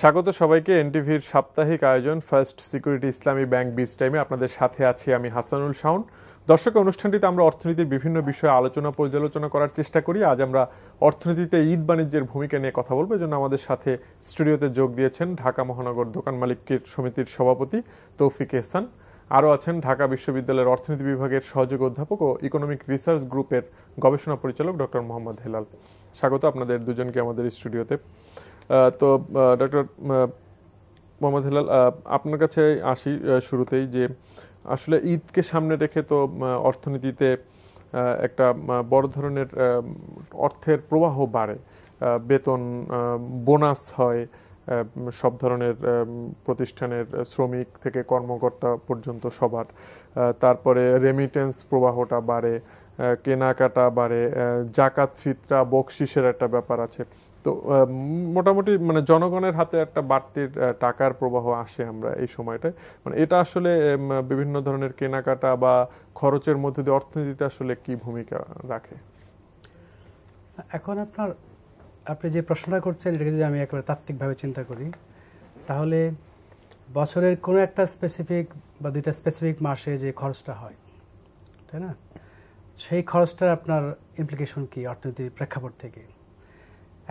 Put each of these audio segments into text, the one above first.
স্বাগত সবাইকে এনটিভির সাপ্তাহিক আয়োজন ফার্স্ট সিকিউরিটি ইসলামী ব্যাংক বিজ টাইমে। আপনাদের সাথে আছি আমি হাসানুল শাওন। দর্শক, অনুষ্ঠানটিতে আমরা অর্থনীতির বিভিন্ন বিষয়ে আলোচনা পর্যালোচনা করার চেষ্টা করি। আজ আমরা অর্থনীতিতে ঈদ বাণিজ্যের ভূমিকা নিয়ে কথা বলবো। এজন্য আমাদের সাথে স্টুডিওতে যোগ দিয়েছেন ঢাকা মহানগর দোকান মালিক সমিতির সভাপতি তৌফিক এহসান। আরও আছেন ঢাকা বিশ্ববিদ্যালয়ের অর্থনীতি বিভাগের সহযোগী অধ্যাপক ও ইকোনমিক রিসার্চ গ্রুপের গবেষণা পরিচালক ডক্টর মোহাম্মদ হেলাল। স্বাগত আপনাদের দুজনকে আমাদের স্টুডিওতে। তো ডক্টর মোহাম্মদ হেলাল, আপনার কাছে আসি শুরুতেই, যে আসলে ঈদকে সামনে রেখে তো অর্থনীতিতে একটা বড় ধরনের অর্থের প্রবাহ বাড়ে, বেতন বোনাস হয় সব ধরনের প্রতিষ্ঠানের, শ্রমিক থেকে কর্মকর্তা পর্যন্ত সবার। তারপরে রেমিটেন্স প্রবাহটা বাড়ে, কেনাকাটা বাড়ে, জাকাত ফিতরা বকশিসের একটা ব্যাপার আছে। তো মোটামুটি জনগণের হাতে একটা বাড়তির টাকার প্রবাহ আসে আমরা এই সময়টায়। এটা আসলে বিভিন্ন ধরনের কেনাকাটা বা খরচের মধ্যে দিয়ে অর্থনীতিতে আসলে কি ভূমিকা রাখে? এখন আপনি যে প্রশ্নটা করছেন, এটাকে যদি আমি একেবারে তাত্ত্বিকভাবে চিন্তা করি, তাহলে বছরের কোনো একটা স্পেসিফিক বা দুইটা স্পেসিফিক মাসে যে খরচটা হয়, তাই না, সেই খরচটার আপনার ইমপ্লিকেশন কি অর্থনীতির প্রেক্ষাপট থেকে।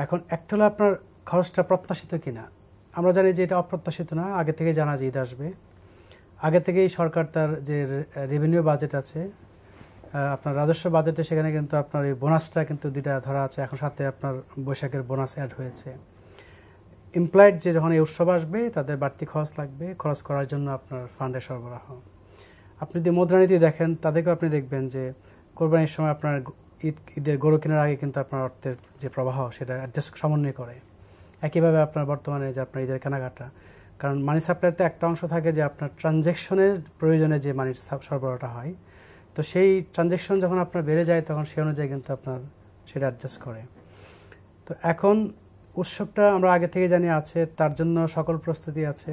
এখন একটা হলো আপনার খরচটা প্রত্যাশিত কিনা। আমরা জানি যে এটা অপ্রত্যাশিত না, আগে থেকে জানা যে ঈদ আসবে, আগে থেকেই সরকার তার যে রেভিনিউ বাজেট আছে, আপনার রাজস্ব বাজেটে, সেখানে কিন্তু আপনার এই বোনাসটা কিন্তু দুইটা ধরা আছে। এখন সাথে আপনার বৈশাখের বোনাস অ্যাড হয়েছে। এমপ্লয়েড যে যখন এই উৎসব আসবে তাদের বাড়তি খরচ লাগবে, খরচ করার জন্য আপনার ফান্ডের সরবরাহ। আপনি যদি মুদ্রানীতি দেখেন, তাদেরকেও আপনি দেখবেন যে কোরবানির সময় আপনার ঈদের গরু কেনার আগে কিন্তু আপনার অর্থের যে প্রবাহ সেটা অ্যাডজাস্ট সমন্বয় করে। একইভাবে আপনার বর্তমানে যে আপনার ঈদের কেনাকাটা, কারণ মানি সাপ্লাইতে একটা অংশ থাকে যে আপনার ট্রানজ্যাকশনের প্রয়োজনে যে মানির সরবরাহটা হয়, তো সেই ট্রানজ্যাকশন যখন আপনার বেড়ে যায় তখন সেই অনুযায়ী কিন্তু আপনার সেটা অ্যাডজাস্ট করে। তো এখন উৎসবটা আমরা আগে থেকে জানি আছে, তার জন্য সকল প্রস্তুতি আছে।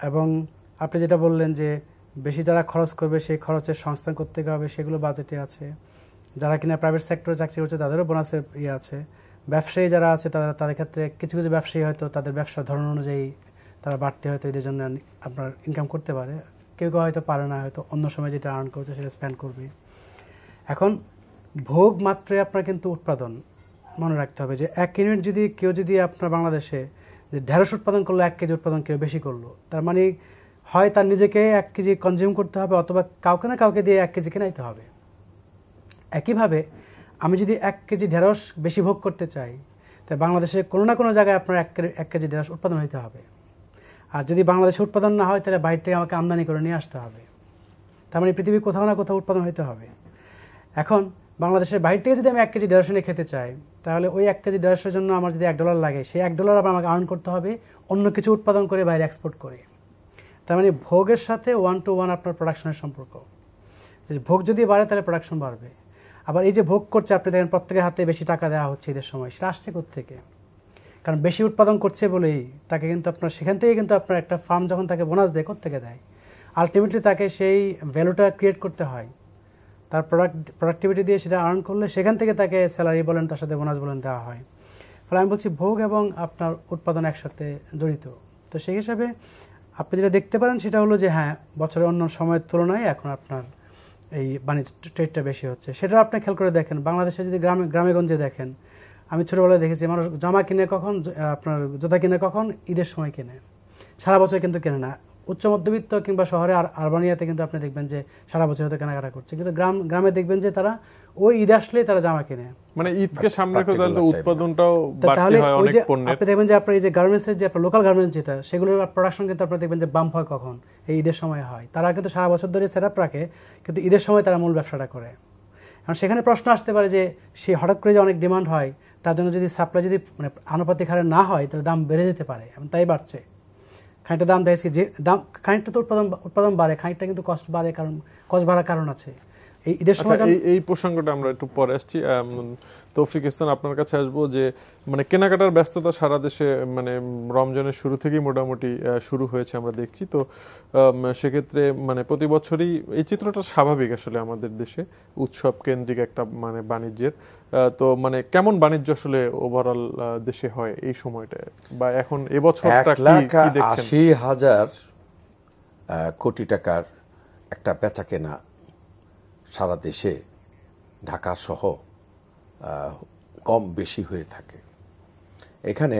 এবং আপনি যেটা বললেন যে বেশি যারা খরচ করবে সেই খরচের সংস্থান করতে হবে, সেগুলো বাজেটে আছে। যারা কিনা প্রাইভেট সেক্টরে চাকরি করছে তাদেরও বোনাসের আছে। ব্যবসায়ী যারা আছে তাদের ক্ষেত্রে কিছু কিছু ব্যবসায়ী হয়তো তাদের ব্যবসার ধরন অনুযায়ী তারা বাড়তি হয়তো এদের জন্য আপনার ইনকাম করতে পারে, কেউ কেউ হয়তো পারে না, হয়তো অন্য সময় যেটা আর্ন করছে সেটা স্পেন্ড করবে। এখন ভোগ মাত্রই আপনার কিন্তু উৎপাদন মনে রাখতে হবে যে 1 ইউনিট যদি কেউ আপনার বাংলাদেশে যে 150 উৎপাদন করলো, 1 কেজি উৎপাদন কেউ বেশি করলো, তার মানে হয় তার নিজেকে 1 কেজি কনজিউম করতে হবে, অথবা কাউকে না কাউকে দিয়ে 1 কেজি কেনাইতে হবে। একইভাবে আমি যদি 1 কেজি ঢেঁড়স বেশি ভোগ করতে চাই, তাই বাংলাদেশে কোনো না কোনো জায়গায় আপনার 1 কেজি ঢেঁড়স উৎপাদন হইতে হবে। আর যদি বাংলাদেশে উৎপাদন না হয়, তাহলে বাইরে থেকে আমাকে আমদানি করে নিয়ে আসতে হবে। তার মানে পৃথিবীর কোথাও না কোথাও উৎপাদন হইতে হবে। এখন বাংলাদেশের বাইরে থেকে যদি আমি 1 কেজি ঢেঁড়স এনে খেতে চাই, তাহলে ওই 1 কেজি ঢেঁড়সের জন্য আমার যদি $1 লাগে, সেই $1 আবার আমাকে আর্ন করতে হবে অন্য কিছু উৎপাদন করে বাইরে এক্সপোর্ট করে। তার মানে ভোগের সাথে 1 to 1 আপনার প্রোডাকশনের সম্পর্ক। ভোগ যদি বাড়ে তাহলে প্রোডাকশন বাড়বে। আবার এই যে ভোগ করছে, আপনি দেখেন প্রত্যেকের হাতে বেশি টাকা দেওয়া হচ্ছে ঈদের সময়, সেটা আসছে কোত্থেকে? কারণ বেশি উৎপাদন করছে বলেই তাকে কিন্তু আপনার সেখান থেকে কিন্তু আপনার একটা ফার্ম যখন তাকে বোনাস দেয়, কোত্থেকে দেয়? আলটিমেটলি তাকে সেই ভ্যালুটা ক্রিয়েট করতে হয়, তার প্রোডাক্টিভিটি দিয়ে সেটা আর্ন করলে সেখান থেকে তাকে স্যালারি বলেন, তার সাথে বোনাস বলেন দেওয়া হয়। ফলে আমি বলছি ভোগ এবং আপনার উৎপাদন একসাথে জড়িত। তো সেই হিসাবে আপনি যেটা দেখতে পারেন সেটা হলো যে হ্যাঁ, বছরের অন্য সময়ের তুলনায় এখন আপনার এই বাণিজ্য ট্রেডটা বেশি হচ্ছে। সেটা আপনি খেয়াল করে দেখেন, বাংলাদেশে যদি গ্রামে গঞ্জে দেখেন, আমি ছোটবেলায় দেখেছি মানুষ জামা কিনে কখন, আপনার জুতা কিনে কখন, ঈদের সময় কিনে, সারা বছর কিন্তু কেনে না। উচ্চ মধ্যবিত্ত কিংবা শহরে আরবানিয়াতে কিন্তু আপনি দেখবেন যে সারা বছর হয়তো কেনাকাটা করছে, কিন্তু গ্রামে দেখবেন যে তারা ওই ঈদ আসলে তারা জামা কিনে। ঈদকে সামনে রেখে তাহলে উৎপাদনটাও বাড়তি হয় অনেক পণ্যের। আপনি দেখবেন যে আপনার এই যে গার্মেন্টসের যে আপনার লোকাল গার্মেন্টস যেটা, সেগুলোর প্রোডাকশন কিন্তু আপনি দেখবেন যে বাম্প হয় কখন, এই ঈদের সময় হয়। তারা কিন্তু সারা বছর ধরে সেট আপ রাখে, কিন্তু ঈদের সময় তারা মূল ব্যবসাটা করে। কারণ সেখানে প্রশ্ন আসতে পারে যে সে হঠাৎ করে যে অনেক ডিমান্ড হয়, তার জন্য যদি সাপ্লাই যদি আনুপাতিক হারে না হয়, তাহলে দাম বেড়ে যেতে পারে, এবং তাই বাড়ছে। খানিকটা দাম দেখছি যে দাম খানিকটা তো উৎপাদন বাড়ে, খানিকটা কিন্তু কস্ট বাড়ে, কারণ কস্ট বাড়ার কারণ আছে। এই ঈদের সময় এই প্রসঙ্গটা আমরা একটু পরে আসছি। তৌফিক ইহসান, আপনার কাছে আসবো যে মানে কেনাকাটার ব্যস্ততা সারা দেশে মানে রমজানের শুরু থেকেই মোটামুটি শুরু হয়েছে আমরা দেখছি। তো সেক্ষেত্রে মানে প্রতি বছরই এই চিত্রটা স্বাভাবিক আসলে আমাদের দেশে উৎসব কেন্দ্রিক একটা মানে বাণিজ্যের। তো মানে কেমন বাণিজ্য আসলে ওভারঅল দেশে হয় এই সময়টায়, বা এখন এবছরটা কি দেখছেন? 1,80,000 কোটি টাকার একটা বেচা কেনা সারা দেশে ঢাকা সহ কম বেশি হয়ে থাকে। এখানে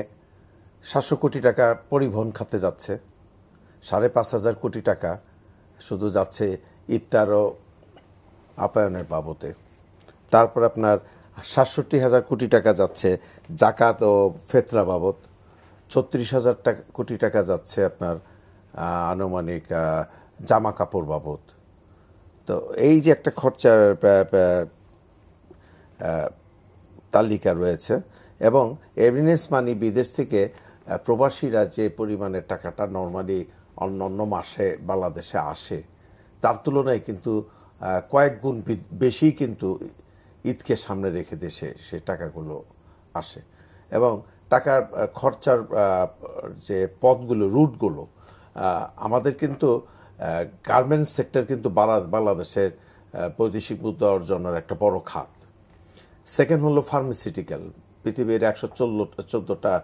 700 কোটি টাকা পরিবহন খাতে যাচ্ছে, 5,500 কোটি টাকা শুধু যাচ্ছে ইফতার ও আপ্যায়নের বাবদে। তারপর আপনার 67,000 কোটি টাকা যাচ্ছে জাকাত ও ফেতরা বাবদ, 36,000 কোটি টাকা যাচ্ছে আপনার আনুমানিক জামা কাপড় বাবদ। তো এই যে একটা খরচার তালিকা রয়েছে, এবং এভিডেন্স মানি বিদেশ থেকে প্রবাসীরা যে পরিমাণের টাকাটা নর্মালি অন্য মাসে বাংলাদেশে আসে তার তুলনায় কিন্তু কয়েক গুণ বেশি কিন্তু ঈদকে সামনে রেখে দেশে সে টাকাগুলো আসে। এবং টাকার খরচার যে পথগুলো, রুটগুলো, আমাদের কিন্তু গার্মেন্টস সেক্টর কিন্তু বাংলাদেশের বৈদেশিক মুদ্রা অর্জনের একটা বড় খাত। সেকেন্ড হলো ফার্মাসিউটিক্যাল, পৃথিবীর 114টা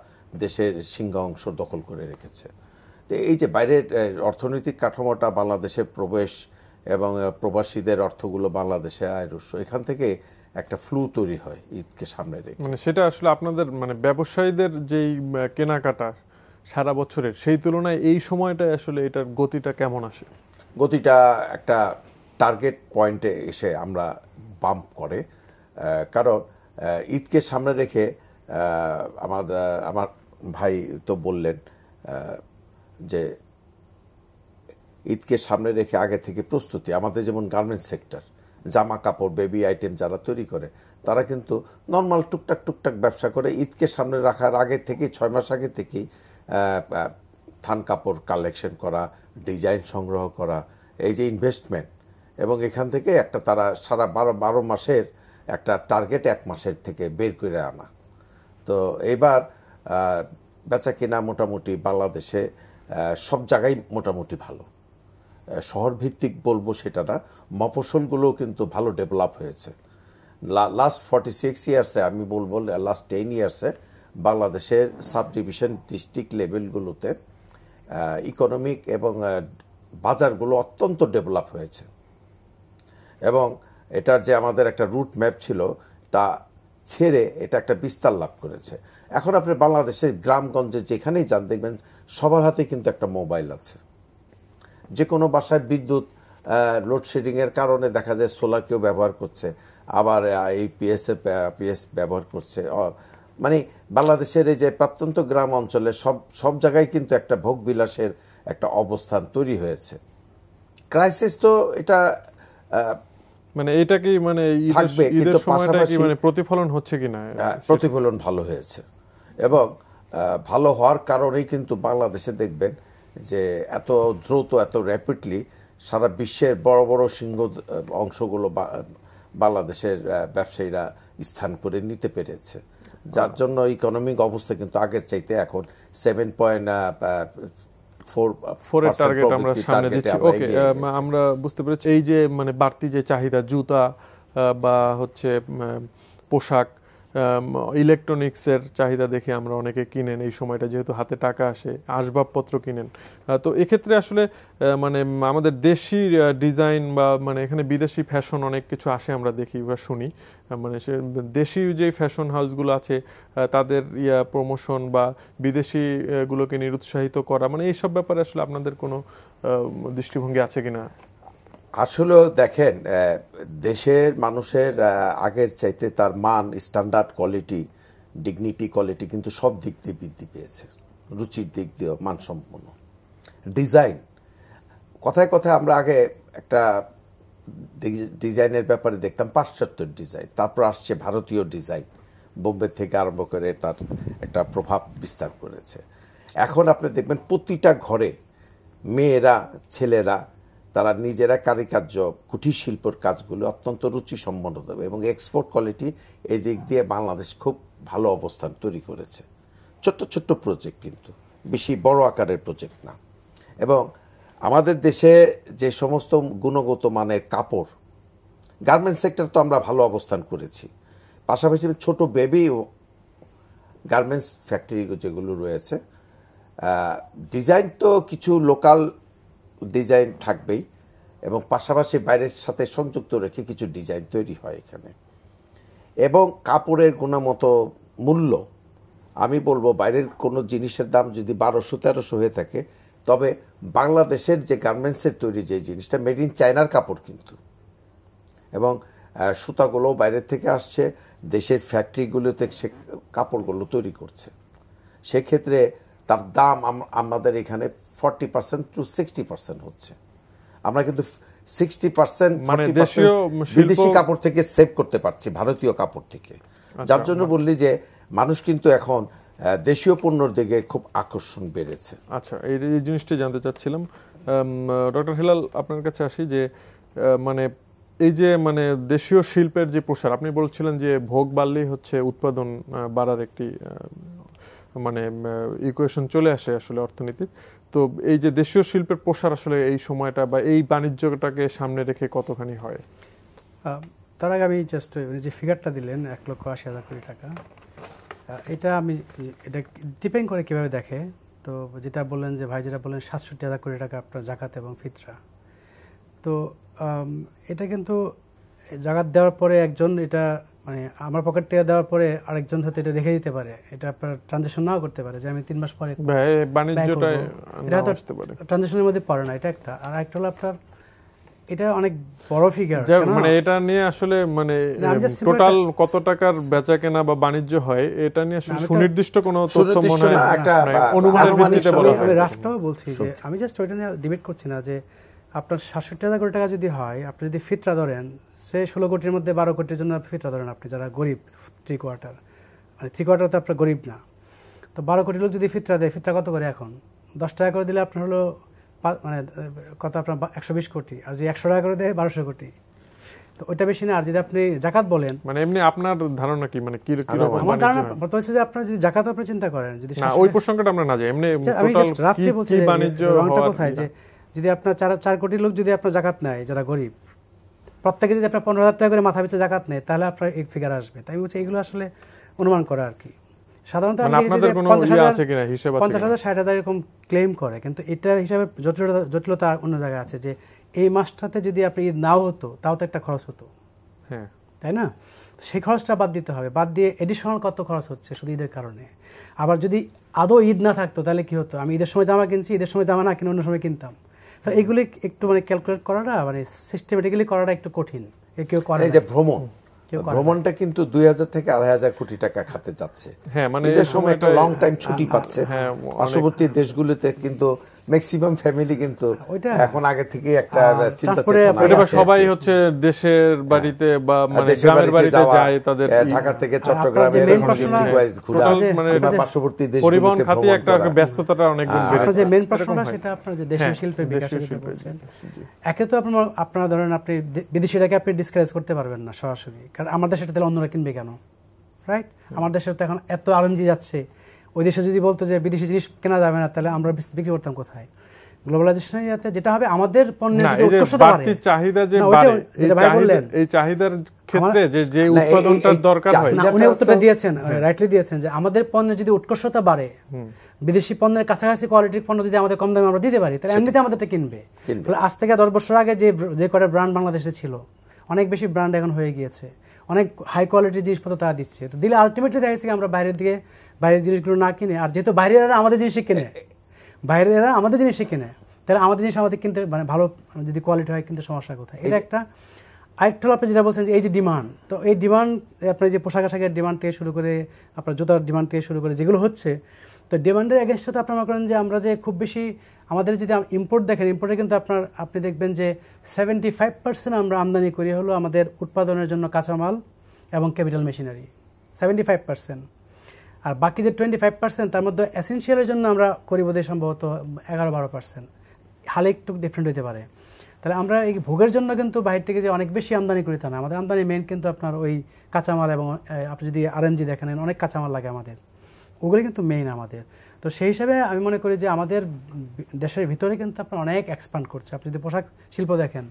দেশের সিংহ অংশ দখল করে রেখেছে। এই যে বাইরের অর্থনৈতিক কাঠামোটা বাংলাদেশে প্রবেশ এবং প্রবাসীদের অর্থগুলো বাংলাদেশে আয়ের উৎস, এখান থেকে একটা ফ্লু তৈরি হয় ঈদকে সামনে রেখে। মানে সেটা আসলে আপনাদের মানে ব্যবসায়ীদের যেই কেনাকাটা সারা বছরের সেই তুলনায় এই সময়টায় আসলে এটার গতিটা কেমন আসে? গতিটা একটা টার্গেট পয়েন্টে এসে আমরা বাম্প করে, কারণ ঈদকে সামনে রেখে আমার ভাই তো বললেন যে ঈদকে সামনে রেখে আগে থেকে প্রস্তুতি। আমাদের যেমন গার্মেন্টস সেক্টর, জামা কাপড়, বেবি আইটেম যারা তৈরি করে তারা কিন্তু নর্মাল টুকটাক ব্যবসা করে ঈদকে সামনে রাখার আগে থেকে 6 মাস আগে থেকেই থান কাপড় কালেকশন করা, ডিজাইন সংগ্রহ করা, এই যে ইনভেস্টমেন্ট, এবং এখান থেকে একটা তারা সারা 12 মাসের একটা টার্গেট 1 মাসের থেকে বের করে আনা। তো এবার বেচা কিনা মোটামুটি বাংলাদেশে সব জায়গায় মোটামুটি ভালো। শহর ভিত্তিক বলবো সেটা না, মফস্বলগুলোও কিন্তু ভালো ডেভেলপ হয়েছে। লাস্ট 46 ইয়ার্সে, আমি বলবো লাস্ট 10 ইয়ার্সে বাংলাদেশের সাব ডিভিশন ডিস্ট্রিক্ট লেভেলগুলোতে ইকোনমিক এবং বাজারগুলো অত্যন্ত ডেভেলপ হয়েছে, এবং এটার যে আমাদের একটা রুট ম্যাপ ছিল তা ছেড়ে এটা একটা বিস্তার লাভ করেছে। এখন আপনি বাংলাদেশের গ্রামগঞ্জে যেখানেই যান দেখবেন সবার হাতে কিন্তু একটা মোবাইল আছে। যে কোনো বাসায় বিদ্যুৎ লোডশেডিং এর কারণে দেখা যায় সোলার কেউ ব্যবহার করছে, আবার এই পিএস ব্যবহার করছে। মানে বাংলাদেশের এই যে প্রত্যন্ত গ্রাম অঞ্চলে সব জায়গায় কিন্তু একটা ভোগ বিলাসের একটা অবস্থান তৈরি হয়েছে। ক্রাইসিস তো এটা মানে এটা কি মানে ঈদের সময়টা কি মানে প্রতিফলন হচ্ছে কিনা? প্রতিফলন ভালো হয়েছে, এবং ভালো হওয়ার কারণেই কিন্তু বাংলাদেশে দেখবেন যে এত দ্রুত, এত র্যাপিডলি সারা বিশ্বের বড় বড় সিংহ অংশগুলো বাংলাদেশের ব্যবসায়ীরা স্থান করে নিতে পেরেছে, যার জন্য ইকোনমিক অবস্থা কিন্তু আগের চাইতে এখন 7.4 এর টার্গেট আমরা সামনে দিচ্ছি। ওকে, আমরা বুঝতে পেরেছি এই যে মানে বাড়তি যে চাহিদা, জুতা বা হচ্ছে পোশাক, ইলেকট্রনিক্সের চাহিদা দেখে আমরা অনেকে কিনেন এই সময়টা, যেহেতু হাতে টাকা আসে, আসবাবপত্র কিনেন। তো এক্ষেত্রে আসলে মানে আমাদের দেশি ডিজাইন বা মানে এখানে বিদেশি ফ্যাশন অনেক কিছু আসে আমরা দেখি বা শুনি, মানে সে দেশি যে ফ্যাশন হাউসগুলো আছে তাদের প্রমোশন বা বিদেশি গুলোকে নিরুৎসাহিত করা, মানে এইসব ব্যাপারে আসলে আপনাদের কোনো দৃষ্টিভঙ্গি আছে কিনা? আসলে দেখেন, দেশের মানুষের আগের চাইতে তার মান, স্ট্যান্ডার্ড, কোয়ালিটি, ডিগনিটি, কোয়ালিটি কিন্তু সব দিক দিয়ে বৃদ্ধি পেয়েছে। রুচির দিক দিয়ে মানসম্পন্ন ডিজাইন, কথায় কথায় আমরা আগে একটা ডিজাইনের ব্যাপারে দেখতাম পাশ্চাত্যের ডিজাইন, তারপর আসছে ভারতীয় ডিজাইন, বোম্বে থেকে আরম্ভ করে তার একটা প্রভাব বিস্তার করেছে। এখন আপনি দেখবেন প্রতিটা ঘরে মেয়েরা, ছেলেরা তারা নিজেরা কারিকার্য কুটির শিল্পের কাজগুলো অত্যন্ত রুচিসম্পন্ন দেবে এবং এক্সপোর্ট কোয়ালিটি এই দিক দিয়ে বাংলাদেশ খুব ভালো অবস্থান তৈরি করেছে। ছোট্ট ছোট্ট প্রজেক্ট, কিন্তু বেশি বড় আকারের প্রজেক্ট না। এবং আমাদের দেশে যে সমস্ত গুণগত মানের কাপড়, গার্মেন্টস সেক্টর তো আমরা ভালো অবস্থান করেছি, পাশাপাশি ছোট বেবি গার্মেন্টস ফ্যাক্টরি যেগুলো রয়েছে, ডিজাইন তো কিছু লোকাল ডিজাইন থাকবেই এবং পাশাপাশি বাইরের সাথে সংযুক্ত রেখে কিছু ডিজাইন তৈরি হয় এখানে। এবং কাপড়ের গুণগত মূল্য, আমি বলবো বাইরের কোনো জিনিসের দাম যদি 1200-1300 হয়ে থাকে, তবে বাংলাদেশের যে গার্মেন্টসের তৈরি যে জিনিসটা মেড ইন চায়নার কাপড় কিন্তু, এবং সুতাগুলো বাইরের থেকে আসছে, দেশের ফ্যাক্টরিগুলোতে সে কাপড়গুলো তৈরি করছে, সেক্ষেত্রে তার দাম আমাদের এখানে 40% to 60% হচ্ছে। আমরা কিন্তু 60% মানে বিদেশি কাপড় থেকে সেভ করতে পারছি ভারতীয় কাপড় থেকে। যার জন্য বললি যে মানুষ কিন্তু এখন দেশীয় পণ্যের দিকে খুব আকর্ষণ বেড়েছে। আচ্ছা, এই জিনিসটি জানতে চাচ্ছিলাম। ডক্টর হেলাল, আপনার কাছে আসি যে মানে এই যে মানে দেশীয় শিল্পের যে প্রসার, আপনি বলছিলেন যে ভোগ বাড়লেই হচ্ছে উৎপাদন বাড়ার একটি মানে ইকুয়েশন চলে আসে আসলে অর্থনীতির। তো এই যে দেশীয় শিল্পের প্রসার আসলে এই সময়টা বা এই বাণিজ্যটাকে সামনে রেখে কতখানি হয়? তার আগে আমি জাস্ট যে ফিগারটা দিলেন 1,80,000 কোটি টাকা, এটা আমি এটা ডিপেন্ড করে কিভাবে দেখে। তো যেটা বললেন যে ভাই যেটা বললেন 67,000 কোটি টাকা আপনার জাকাত এবং ফিতরা, তো এটা কিন্তু জাকাত দেওয়ার পরে একজন, এটা মানে আমার পকেট থেকে দেওয়ার পরে আরেকজন হয়তো এটা রেখে দিতে পারে, এটা আপনার ট্রানজাকশন নাও করতে পারে যে আমি 3 মাস পরে বাণিজ্যটা, এটা তো ট্রানজাকশনের মধ্যে পড়ে না, এটা একটা। আর একটা হলো আপনার এটা অনেক বড় ফিগার, মানে এটা নিয়ে আসলে মানে টোটাল কত টাকার বেচা কেনা বা বাণিজ্য হয় এটা নিয়ে আসলে সুনির্দিষ্ট কোনো তথ্য মনে হয় একটা অনুমানের ভিত্তিতে বলা হয়। আমি রাফটাও বলছি যে আমি জাস্ট ওইটা নিয়ে ডিবেট করছি না, যে আপনার 67,000 কোটি টাকা যদি হয়, আপনি যদি ফিতরা ধরেন, সে 16 কোটির মধ্যে 12 কোটির জন্য ফিতরা ধরেন, আপনি যারা গরিব 3/4, মানে 3/4 তো আপনার গরিব না, তো 12 কোটি লোক যদি ফিতরা দেয়, ফিতরা কত করে এখন? 10 টাকা করে দিলে আপনার হলো মানে কত, আপনার 120 কোটি। আর যদি 100 টাকা করে দেয় 1200 কোটি, তো ওইটা বেশি না। আর যদি আপনি জাকাত বলেন, মানে এমনি আপনার ধারণা কি, মানে কি রকম? আমার ধারণা বলতে যে আপনার যদি জাকাত আপনি চিন্তা করেন, যদি না ওই প্রসঙ্গটা আমরা না যাই, এমনি টোটাল কি বাণিজ্য কোথায়, যে যদি আপনার 4 কোটি লোক যদি আপনার জাকাত নেয়, যারা গরিব, প্রত্যেকে যদি আপনার 15,000 টাকা করে মাথা পিছু জাকাত নেয়, তাহলে আপনার এই ফিগার আসবে। তাই বলছি এগুলো আসলে অনুমান করা আর কি। সাধারণত 50,000 60,000 এরকম ক্লেম করে, কিন্তু এটার হিসাবে জটিলতা অন্য জায়গায় আছে, যে এই মাসটাতে যদি আপনি ঈদ নাও হতো, তাও তো একটা খরচ হতো, হ্যাঁ তাই না? সেই খরচটা বাদ দিতে হবে, বাদ দিয়ে এডিশনাল কত খরচ হচ্ছে শুধু ঈদের কারণে। আবার যদি আদৌ ঈদ না থাকতো, তাহলে কি হতো? আমি ঈদের সময় জামা কিনছি, ঈদের সময় জামা না কিনে অন্য সময় কিনতাম। এগুলি একটু মানে ক্যালকুলেট করাটা, মানে সিস্টেমেটিক্যালি করাটা একটু কঠিন। কেউ করে এই যে ভ্রমণটা কিন্তু 2,000 থেকে 2,500 কোটি টাকা খাতে যাচ্ছে। হ্যাঁ, মানে ঈদের সময় একটা লং টাইম ছুটি পাচ্ছে। পার্শ্ববর্তী দেশগুলোতে কিন্তু ম্যাক্সিমাম ফ্যামিলি কিন্তু এখন আগে থেকে একটা চিন্তা চেতনা, সবাই হচ্ছে দেশের বাড়িতে বা মানে গ্রামের বাড়িতে যায়, তাদের ঢাকা থেকে চট্টগ্রামে পার্শ্ববর্তী দেশ পরিবহন খাতে একটা ব্যস্ততাটা অনেক গুণ বেড়েছে। যে মেইন প্রশ্নটা সেটা আপনার যে দেশীয় শিল্পের বিকাশ বলছেন, একে তো আপনারা ধরেন আপনি বিদেশিটাকে আপনি ডিসকারেজ করতে পারবেন না সরাসরি, কারণ আমার দেশে তাহলে অন্যরা কিনবে কেন, রাইট? আমার দেশে তো এখন এত আরএনজি যাচ্ছে, ওই দেশে যদি বলতো যে বিদেশি জিনিস কেনা যাবে না, তাহলে আমরা বিক্রি করতাম কোথায়? গ্লোবালাইজেশনের ইয়াতে যেটা হবে, আমাদের পণ্যের বাড়তি চাহিদা যে বাড়ে, এই চাহিদার ক্ষেত্রে যে উৎপাদনটা দরকার হয়, উনি উত্তরটা দিয়েছেন, রাইটলি দিয়েছেন, যে আমাদের পণ্যের যদি উৎকর্ষতা বাড়ে, বিদেশি পণ্যের কাছাকাছি কোয়ালিটির পণ্য যদি আমাদের কম দামে আমরা দিতে পারি, তাহলে এমনিতে আমাদেরটা কিনবে। আজ থেকে 10 বছর আগে যে কটা ব্র্যান্ড বাংলাদেশে ছিল, অনেক বেশি ব্র্যান্ড এখন হয়ে গিয়েছে, অনেক হাই কোয়ালিটির জিনিসপত্র তারা দিচ্ছে। তো দিলে আলটিমেটলি দেখা যাচ্ছে আমরা বাইরের জিনিসগুলো না কিনে, আর যেহেতু বাইরেরা আমাদের জিনিসই কিনে, তাহলে আমাদের জিনিস আমাদের কিনতে, মানে ভালো যদি কোয়ালিটি হয়, কিন্তু সমস্যা কোথায়? এটা একটা। আরেকটা আপনি যেটা বলছেন যে এই যে ডিমান্ড, তো এই ডিমান্ড আপনার যে পোশাক আশাকের ডিমান্ড থেকে শুরু করে, আপনার জুতার ডিমান্ড থেকে শুরু করে যেগুলো হচ্ছে, তো ডিমান্ডের এগেনস্টে তো আপনার মনে করেন যে আমরা যে খুব বেশি আমাদের যদি ইম্পোর্ট দেখেন, ইম্পোর্টে কিন্তু আপনি দেখবেন যে 75% আমরা আমদানি করি হলো আমাদের উৎপাদনের জন্য কাঁচামাল এবং ক্যাপিটাল মেশিনারি, 75%। আর বাকি যে 25%, তার মধ্যে এসেনশিয়ালের জন্য আমরা করি বোধহয় সম্ভবত 11-12%, হালে একটু ডিফারেন্ট হতে পারে। তাহলে আমরা এই ভোগের জন্য কিন্তু বাইরে থেকে যে অনেক বেশি আমদানি করি তা না, আমাদের আমদানি মেন কিন্তু আপনার ওই কাঁচামাল, এবং আপনি যদি আরএনজি দেখেন অনেক কাঁচামাল লাগে আমাদের, ওগুলো কিন্তু মেইন আমাদের। তো সেই হিসাবে আমি মনে করি যে আমাদের দেশের ভিতরে কিন্তু আপনার অনেক এক্সপান্ড করছে। আপনি যদি পোশাক শিল্প দেখেন,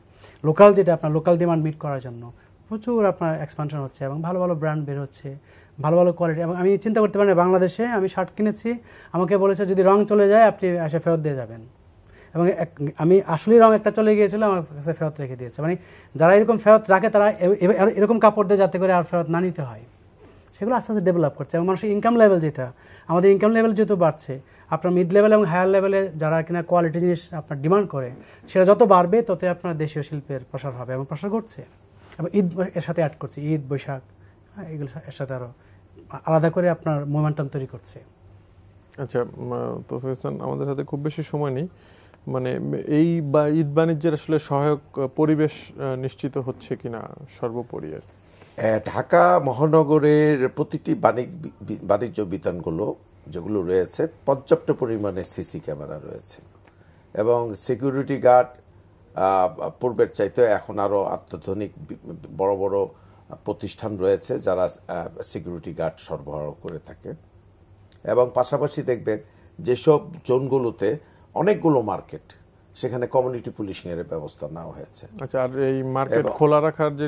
লোকাল যেটা আপনার লোকাল ডিমান্ড মিট করার জন্য প্রচুর আপনার এক্সপানশন হচ্ছে, এবং ভালো ভালো ব্র্যান্ড বের হচ্ছে, ভালো ভালো কোয়ালিটি। এবং আমি চিন্তা করতে পারি না, বাংলাদেশে আমি শার্ট কিনেছি, আমাকে বলেছে যদি রং চলে যায় আপনি এসে ফেরত দিয়ে যাবেন, এবং আমি আসলেই রং একটা চলে গিয়েছিল, আমার কাছে ফেরত রেখে দিয়েছে। মানে যারা এরকম ফেরত রাখে তারা এরকম কাপড় দেয় যাতে করে আর ফেরত না নিতে হয়, সেগুলো আস্তে আস্তে ডেভেলপ করছে। এবং মানুষের ইনকাম লেভেল যেটা, আমাদের ইনকাম লেভেল যেহেতু বাড়ছে, আপনার মিড লেভেল এবং হায়ার লেভেলে যারা কিনা কোয়ালিটি জিনিস আপনার ডিমান্ড করে, সেটা যত বাড়বে তত আপনার দেশীয় শিল্পের প্রসার হবে, এবং প্রসার ঘটছে। এবং ঈদ এর সাথে অ্যাড করছে, ঈদ বৈশাখ এগুলো এর সাথে আরো আলাদা করে আপনার মোমেন্টাম তৈরি করছে। আচ্ছা তৌফিক হাসান, আমাদের হাতে খুব বেশি সময় নেই, মানে এই ঈদ বাণিজ্যের আসলে সহায়ক পরিবেশ নিশ্চিত হচ্ছে কিনা সর্বোপরি? ঢাকা মহানগরের প্রতিটি বাণিজ্য বিতানগুলো যেগুলো রয়েছে পর্যাপ্ত পরিমাণে সিসি ক্যামেরা রয়েছে, এবং সিকিউরিটি গার্ড পূর্বের চাইতে এখন আরো অত্যাধুনিক বড় বড় প্রতিষ্ঠান রয়েছে যারা সিকিউরিটি গার্ড সরবরাহ করে থাকে। এবং পাশাপাশি দেখবেন যেসব জোনগুলোতে অনেকগুলো মার্কেট, সেখানে কমিউনিটি পুলিশিং এর ব্যবস্থা নেওয়া হয়েছে। আচ্ছা, আর এই মার্কেট খোলা রাখার যে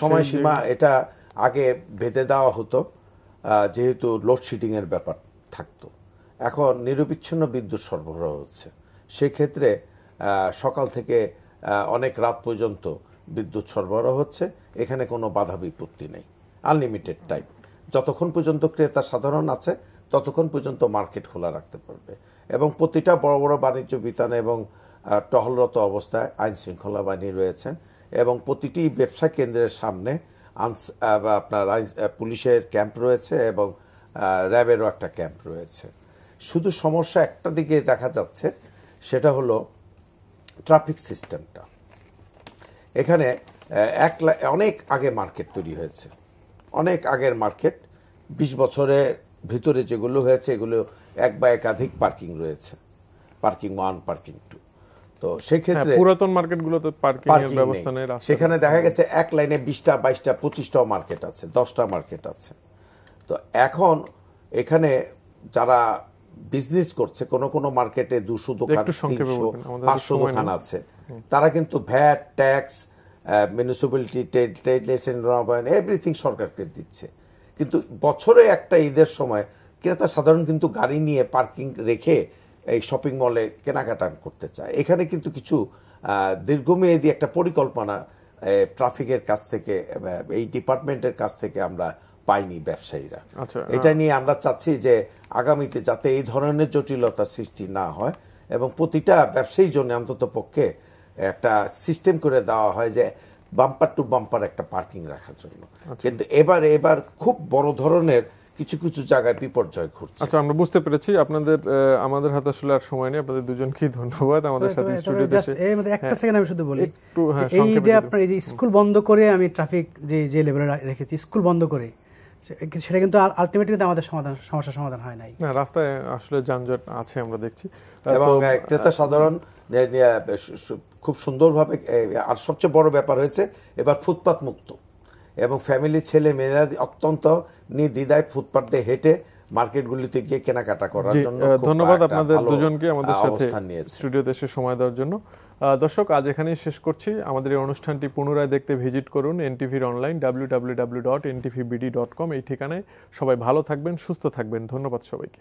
সময়সীমা এটা আগে বেঁধে দেওয়া হতো, যেহেতু লোডশেডিং এর ব্যাপার থাকতো। এখন নিরবিচ্ছিন্ন বিদ্যুৎ সরবরাহ হচ্ছে, সেক্ষেত্রে সকাল থেকে অনেক রাত পর্যন্ত বিদ্যুৎ সরবরাহ হচ্ছে, এখানে কোনো বাধা বিপত্তি নেই, আনলিমিটেড টাইম। যতক্ষণ পর্যন্ত ক্রেতা সাধারণ আছে ততক্ষণ পর্যন্ত মার্কেট খোলা রাখতে পারবে। এবং প্রতিটা বড় বড় বাণিজ্য বিতানে এবং টহলরত অবস্থায় আইন শৃঙ্খলা বাহিনী রয়েছেন, এবং প্রতিটি ব্যবসা কেন্দ্রের সামনে আপনার পুলিশের ক্যাম্প রয়েছে এবং র্যাবেরও একটা ক্যাম্প রয়েছে। শুধু সমস্যা একটা দিকে দেখা যাচ্ছে, সেটা হলো ট্রাফিক সিস্টেমটা। এখানে অনেক আগে মার্কেট তৈরি হয়েছে, অনেক আগের মার্কেট, 20 বছরের ভিতরে যেগুলো হয়েছে এগুলো এক বা একাধিক পার্কিং রয়েছে, পার্কিং 1, পার্কিং 2। তো সেক্ষেত্রে পুরাতন মার্কেটগুলোতে পার্কিং এর ব্যবস্থা নেই, সেখানে দেখা গেছে এক লাইনে 20টা 22টা 25টাও মার্কেট আছে, 10টা মার্কেট আছে। তো এখন এখানে যারা বিজনেস করছে, কোন কোন মার্কেটে 200 দোকান, 300, 500 দোকান আছে, তারা কিন্তু VAT, tax, municipality, trade licence, everything সরকারকে দিচ্ছে। কিন্তু বছরে একটা ঈদের সময় ক্রেতা সাধারণ কিন্তু গাড়ি নিয়ে পার্কিং রেখে এই শপিং মলে কেনাকাটা করতে চায়। এখানে কিন্তু কিছু দীর্ঘমেয়াদী একটা পরিকল্পনা ট্রাফিকের কাছ থেকে, এই ডিপার্টমেন্টের কাছ থেকে আমরা পাইনি ব্যবসায়ীরা। এটা নিয়ে আমরা চাচ্ছি যে আগামীতে যাতে এই ধরনের জটিলতা সৃষ্টি না হয়, এবং প্রতিটা ব্যবসায়ীর জন্য অন্তত পক্ষে একটা সিস্টেম করে দেওয়া হয় যে বাম্পার টু বাম্পার একটা পার্কিং রাখার জন্য। কিন্তু এবার খুব বড় ধরনের কিছু কিছু জায়গায় বিপর্যয় ঘটছে। আচ্ছা, আমরা বুঝতে পেরেছি। আমাদের হাতে আসলে আর সময় নেই। আপনাদের দুজনকেই ধন্যবাদ আমাদের সাথে স্টুডিওতে এসে। একটা সেকেন্ড আমি শুধু বলি, এই যে আপনার এই স্কুল বন্ধ করে আমি ট্রাফিক যে লেভেলে রেখেছি, স্কুল বন্ধ করে, সেটা কিন্তু আলটিমেটলি আমাদের সমস্যার সমাধান হয় নাই। না, রাস্তায় আসলে যানজট আছে আমরা দেখছি, এবং ক্রেতা সাধারণ খুব সুন্দরভাবে। আর সবচেয়ে বড় ব্যাপার হয়েছে এবার ফুটপাত মুক্ত, এবং ফ্যামিলি ছেলে মেয়েরা অত্যন্ত নির্দ্বিধায় ফুটপাত দিয়ে হেঁটে মার্কেটগুলিতে গিয়ে কেনাকাটা করার জন্য। ধন্যবাদ আপনাদের দুজনকে আমাদের সাথে স্টুডিওতে এসে সময় দেওয়ার জন্য। দর্শক, আজ এখানেই শেষ করছি। আমাদের এই অনুষ্ঠানটি পুনরায় দেখতে ভিজিট করুন এনটিভির অনলাইন www.ntvbd.com এই ঠিকানায়। সবাই ভালো থাকবেন, সুস্থ থাকবেন। ধন্যবাদ সবাইকে।